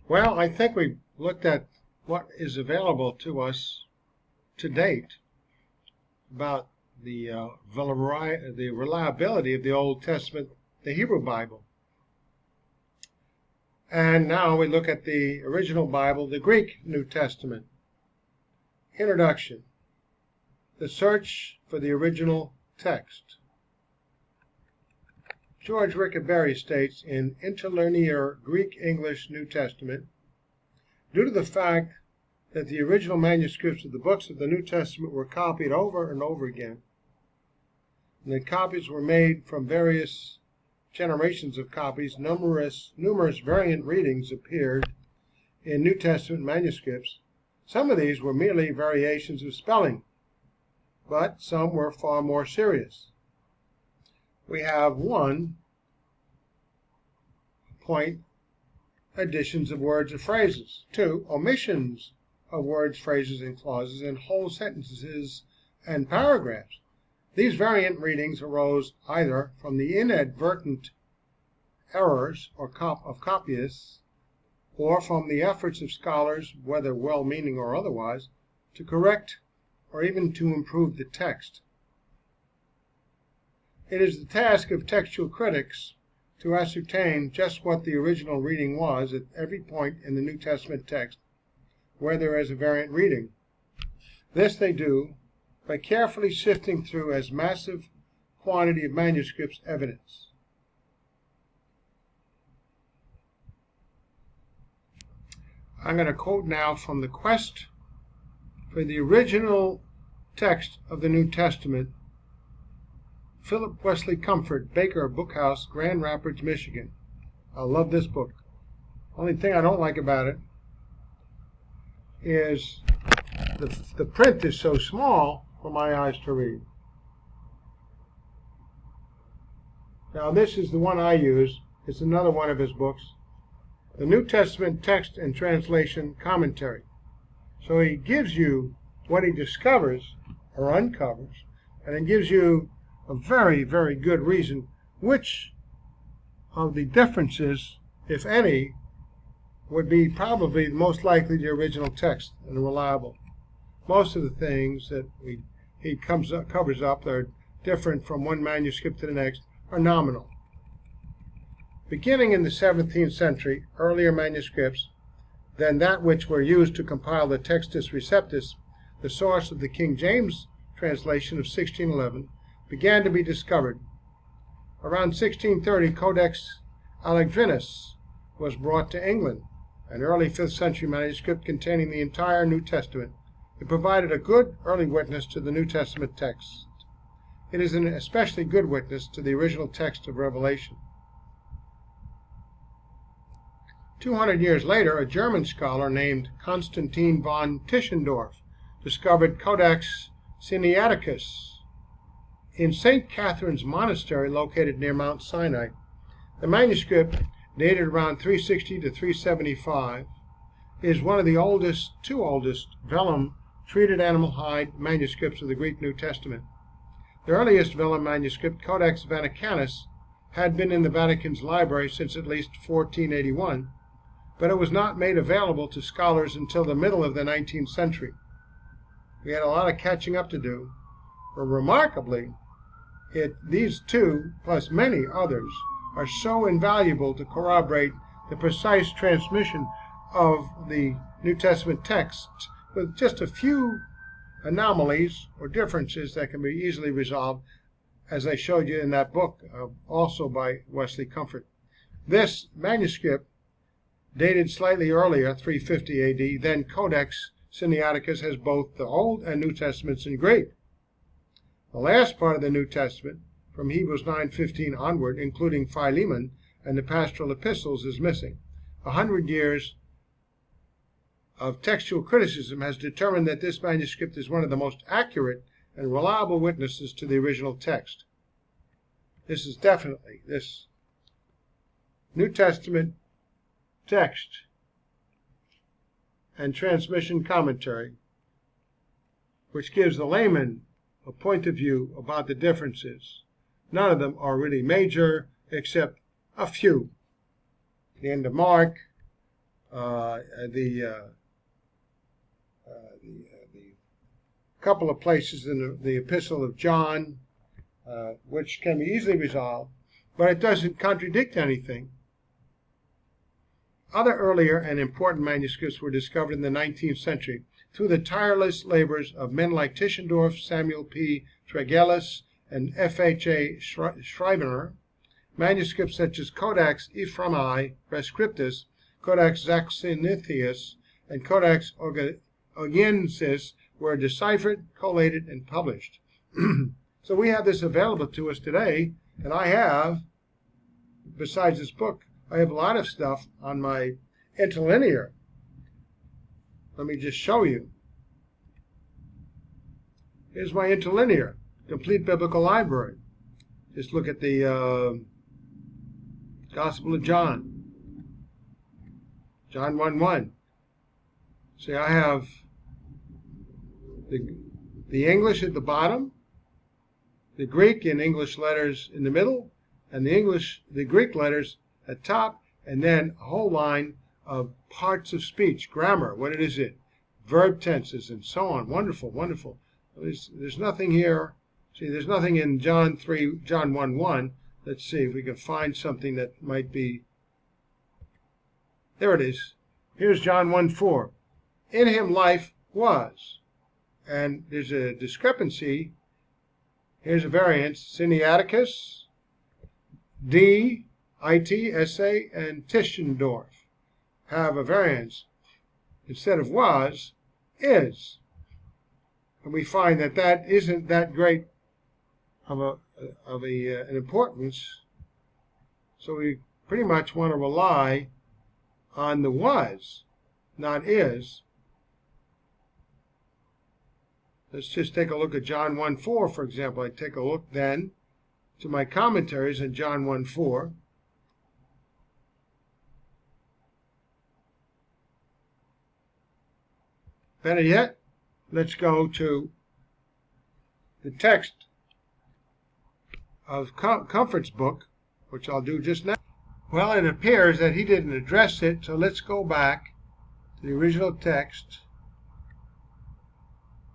Well, I think we've looked at what is available to us to date about the reliability of the Old Testament, the Hebrew Bible. And now we look at the original Bible, the Greek New Testament. Introduction. The search for the original text. George Rickaberry states in INTERLINEAR Greek-English New Testament, due to the fact that the original manuscripts of the books of the New Testament were copied over and over again, and that copies were made from various generations of copies, numerous variant readings appeared in New Testament manuscripts. Some of these were merely variations of spelling, but some were far more serious. We have 1 point, additions of words or phrases. 2, omissions of words, phrases, and clauses in whole sentences and paragraphs. These variant readings arose either from the inadvertent errors of copyists, or from the efforts of scholars, whether well-meaning or otherwise, to correct or even to improve the text. It is the task of textual critics to ascertain just what the original reading was at every point in the New Testament text where there is a variant reading. This they do by carefully sifting through as massive quantity of manuscripts evidence. I'm going to quote now from the Quest for the Original Text of the New Testament, Philip Wesley Comfort, Baker Book House, Grand Rapids, Michigan. I love this book. Only thing I don't like about it is the print is so small for my eyes to read. Now this is the one I use. It's another one of his books, the New Testament Text and Translation Commentary. So he gives you what he discovers or uncovers, and it gives you a very, very good reason which of the differences, if any, would be probably most likely the original text and reliable. Most of the things that he covers up that are different from one manuscript to the next are nominal. Beginning in the 17th century, earlier manuscripts than that which were used to compile the Textus Receptus, the source of the King James translation of 1611, began to be discovered. Around 1630, Codex Alexandrinus was brought to England, an early 5th century manuscript containing the entire New Testament. It provided a good early witness to the New Testament text. It is an especially good witness to the original text of Revelation. 200 years later, a German scholar named Constantine von Tischendorf discovered Codex Sinaiticus in St. Catherine's Monastery located near Mount Sinai. The manuscript, dated around 360 to 375, is one of the two oldest vellum treated animal hide manuscripts of the Greek New Testament. The earliest vellum manuscript, Codex Vaticanus, had been in the Vatican's library since at least 1481, but it was not made available to scholars until the middle of the 19th century. We had a lot of catching up to do, but remarkably, these two, plus many others, are so invaluable to corroborate the precise transmission of the New Testament text, with just a few anomalies or differences that can be easily resolved, as I showed you in that book, also by Wesley Comfort. This manuscript, dated slightly earlier, 350 AD, than Codex Sinaiticus, has both the Old and New Testaments in Greek. The last part of the New Testament, from Hebrews 9:15 onward, including Philemon and the pastoral epistles, is missing. 100 years of textual criticism has determined that this manuscript is one of the most accurate and reliable witnesses to the original text. This is definitely this New Testament text and transmission commentary, which gives the layman a point of view about the differences. None of them are really major, except a few. The end of Mark, the couple of places in the Epistle of John, which can be easily resolved, but it doesn't contradict anything. Other earlier and important manuscripts were discovered in the 19th century through the tireless labors of men like Tischendorf, Samuel P. Tregelles, and F.H.A. Schreiber. Manuscripts such as Codex Ephraemi Prescriptus, Codex Zaxinitheus, and Codex Ogiensis were deciphered, collated, and published. So we have this available to us today, and I have, besides this book, I have a lot of stuff on my interlinear. Let me just show you. Here's my interlinear, complete biblical library. Just look at the Gospel of John, John 1:1. See, I have the English at the bottom, the Greek in English letters in the middle, and the Greek letters at top, and then a whole line of parts of speech, grammar, what is it, verb tenses, and so on. Wonderful, wonderful. There's nothing here. See, there's nothing in John 1:1. Let's see if we can find something that might be. There it is. Here's John 1:4. In him life was. And there's a discrepancy. Here's a variance. Sinaiticus, D, IT, SA, and Tischendorf have a variance. Instead of was, is. And we find that that isn't that great of an importance. So we pretty much want to rely on the was, not is. Let's just take a look at John 1:4, for example. I take a look then to my commentaries in John 1:4. Better yet, let's go to the text of Comfort's book, which I'll do just now. Well, it appears that he didn't address it, so let's go back to the original text.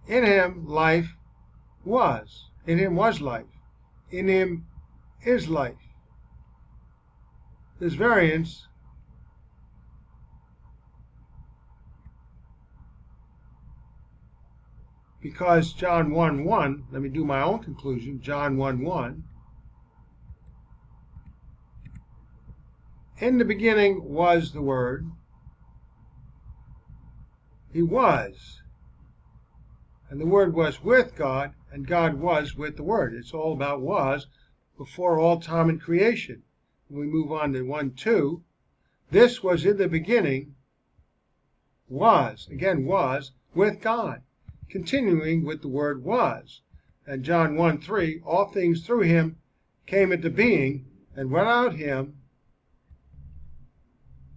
In him life was. In him was life. In him is life. This variance because John 1:1, let me do my own conclusion, John 1:1, in the beginning was the Word, he was, and the Word was with God, and God was with the Word. It's all about was before all time and creation. When we move on to 1:2, this was in the beginning, was, again was, with God, continuing with the word was. And John 1:3, all things through him came into being, and without him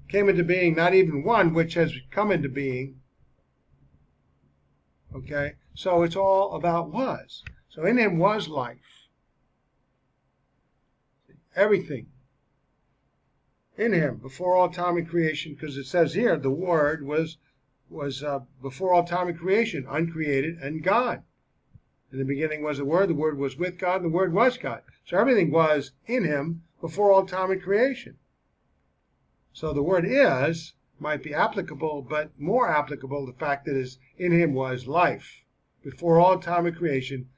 came into being not even one which has come into being. Okay, so it's all about was. So in him was life. Everything. In him, before all time and creation, because it says here the Word was before all time and creation, uncreated, and God. In the beginning was the Word was with God, and the Word was God. So everything was in him before all time and creation. So the word is might be applicable, but more applicable the fact that is in him was life. Before all time and creation,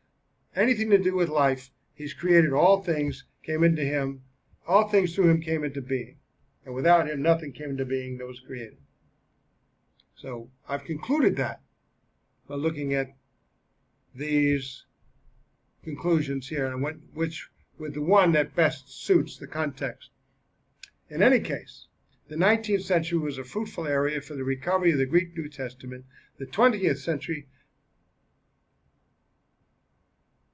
anything to do with life, he's created all things, came into him, all things through him came into being. And without him, nothing came into being that was created. So I've concluded that by looking at these conclusions here, and which with the one that best suits the context. In any case, the 19th century was a fruitful area for the recovery of the Greek New Testament. The 20th century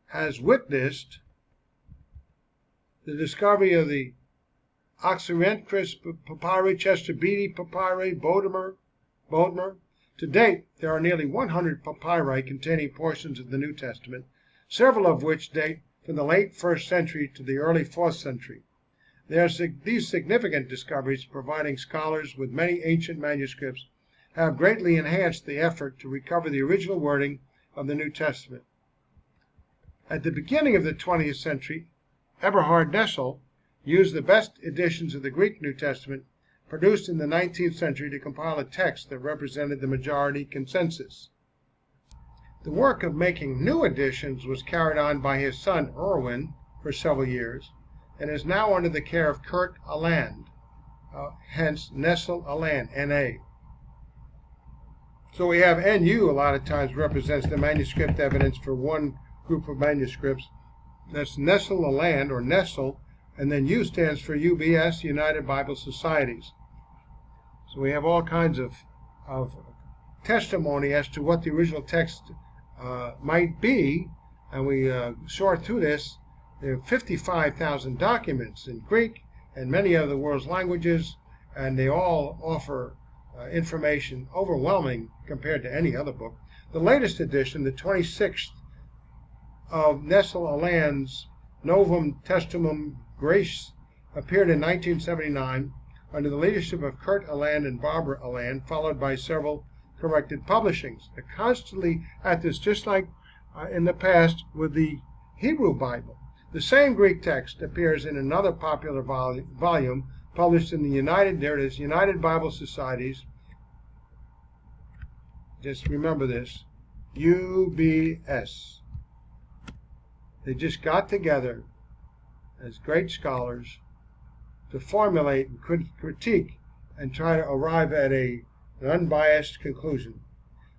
has witnessed the discovery of the Oxyrhynchus papyri, Chester Beatty papyri, Bodmer. To date, there are nearly 100 papyri containing portions of the New Testament, several of which date from the late 1st century to the early 4th century. These significant discoveries, providing scholars with many ancient manuscripts, have greatly enhanced the effort to recover the original wording of the New Testament. At the beginning of the 20th century, Eberhard Nessel used the best editions of the Greek New Testament produced in the 19th century to compile a text that represented the majority consensus. The work of making new editions was carried on by his son Erwin for several years, and is now under the care of Kurt Aland, hence Nessel Aland, N.A. So we have NU a lot of times represents the manuscript evidence for one group of manuscripts. That's Nessel Aland, or Nessel, and then U stands for UBS, United Bible Societies. So we have all kinds of testimony as to what the original text might be, and we sort through this. There are 55,000 documents in Greek and many of the world's languages, and they all offer information overwhelming compared to any other book. The latest edition, the 26th of Nessel Aland's Novum Testamum Graece, appeared in 1979 under the leadership of Kurt Aland and Barbara Aland, followed by several corrected publishings. They're constantly at this, just like in the past with the Hebrew Bible. The same Greek text appears in another popular volume published in the United Bible Societies. Just remember this, UBS. They just got together as great scholars to formulate and critique and try to arrive at an unbiased conclusion.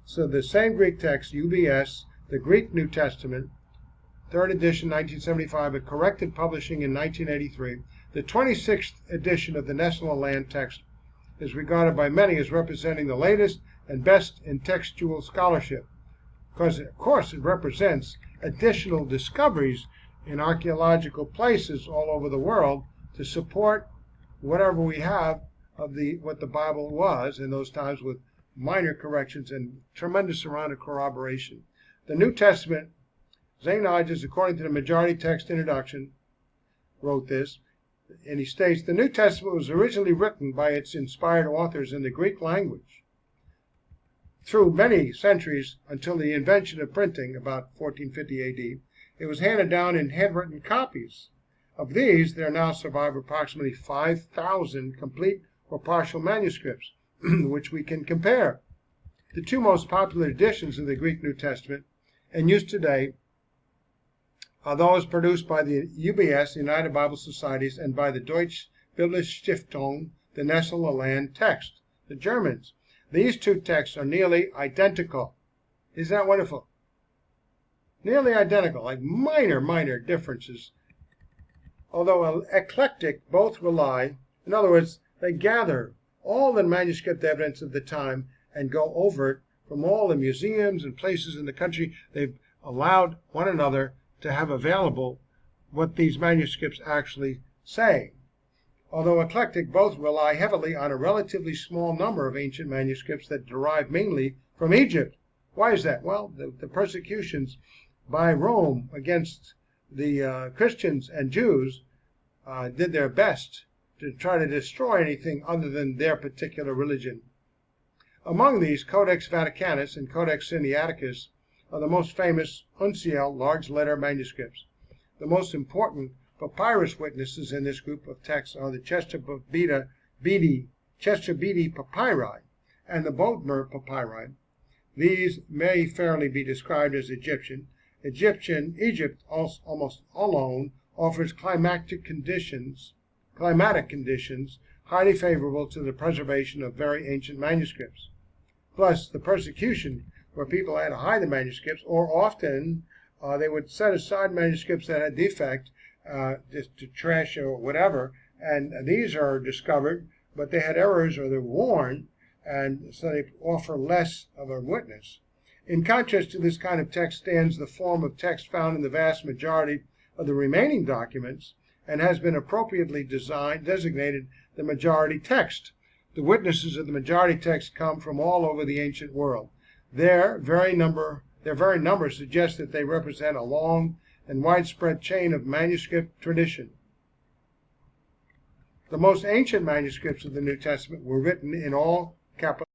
So the same Greek text, UBS, the Greek New Testament, 3rd edition, 1975, a corrected publishing in 1983. The 26th edition of the Nessel Aland text is regarded by many as representing the latest and best in textual scholarship, because, of course, it represents additional discoveries in archaeological places all over the world to support whatever we have of what the Bible was in those times, with minor corrections and tremendous amount of corroboration. The New Testament, Zane Hodges, according to the majority text introduction, wrote this, and he states, the New Testament was originally written by its inspired authors in the Greek language. Through many centuries, until the invention of printing, about 1450 A.D., it was handed down in handwritten copies. Of these, there now survive approximately 5,000 complete or partial manuscripts, which we can compare. The two most popular editions of the Greek New Testament in use today are those produced by the UBS, United Bible Societies, and by the Deutsche Biblische Stiftung, the Nessel Aland text, the Germans. These two texts are nearly identical. Isn't that wonderful? Nearly identical, like minor differences. Although eclectic, both rely, in other words, they gather all the manuscript evidence of the time and go over it from all the museums and places in the country. They've allowed one another to have available what these manuscripts actually say. Although eclectic, both rely heavily on a relatively small number of ancient manuscripts that derive mainly from Egypt. Why is that? Well, the persecutions by Rome against the Christians and Jews did their best to try to destroy anything other than their particular religion. Among these, Codex Vaticanus and Codex Sinaiticus are the most famous uncial large letter manuscripts. The most important papyrus witnesses in this group of texts are the Chester Beatty papyri and the Bodmer papyri. These may fairly be described as Egyptian. Egypt almost alone offers climatic conditions highly favorable to the preservation of very ancient manuscripts. Plus, the persecution, where people had to hide the manuscripts, or often they would set aside manuscripts that had defect, just to trash or whatever, and these are discovered, but they had errors or they're worn, and so they offer less of a witness. In contrast to this kind of text stands the form of text found in the vast majority of the remaining documents, and has been appropriately designated the majority text. The witnesses of the majority text come from all over the ancient world. Their very number suggests that they represent a long and widespread chain of manuscript tradition. The most ancient manuscripts of the New Testament were written in all capital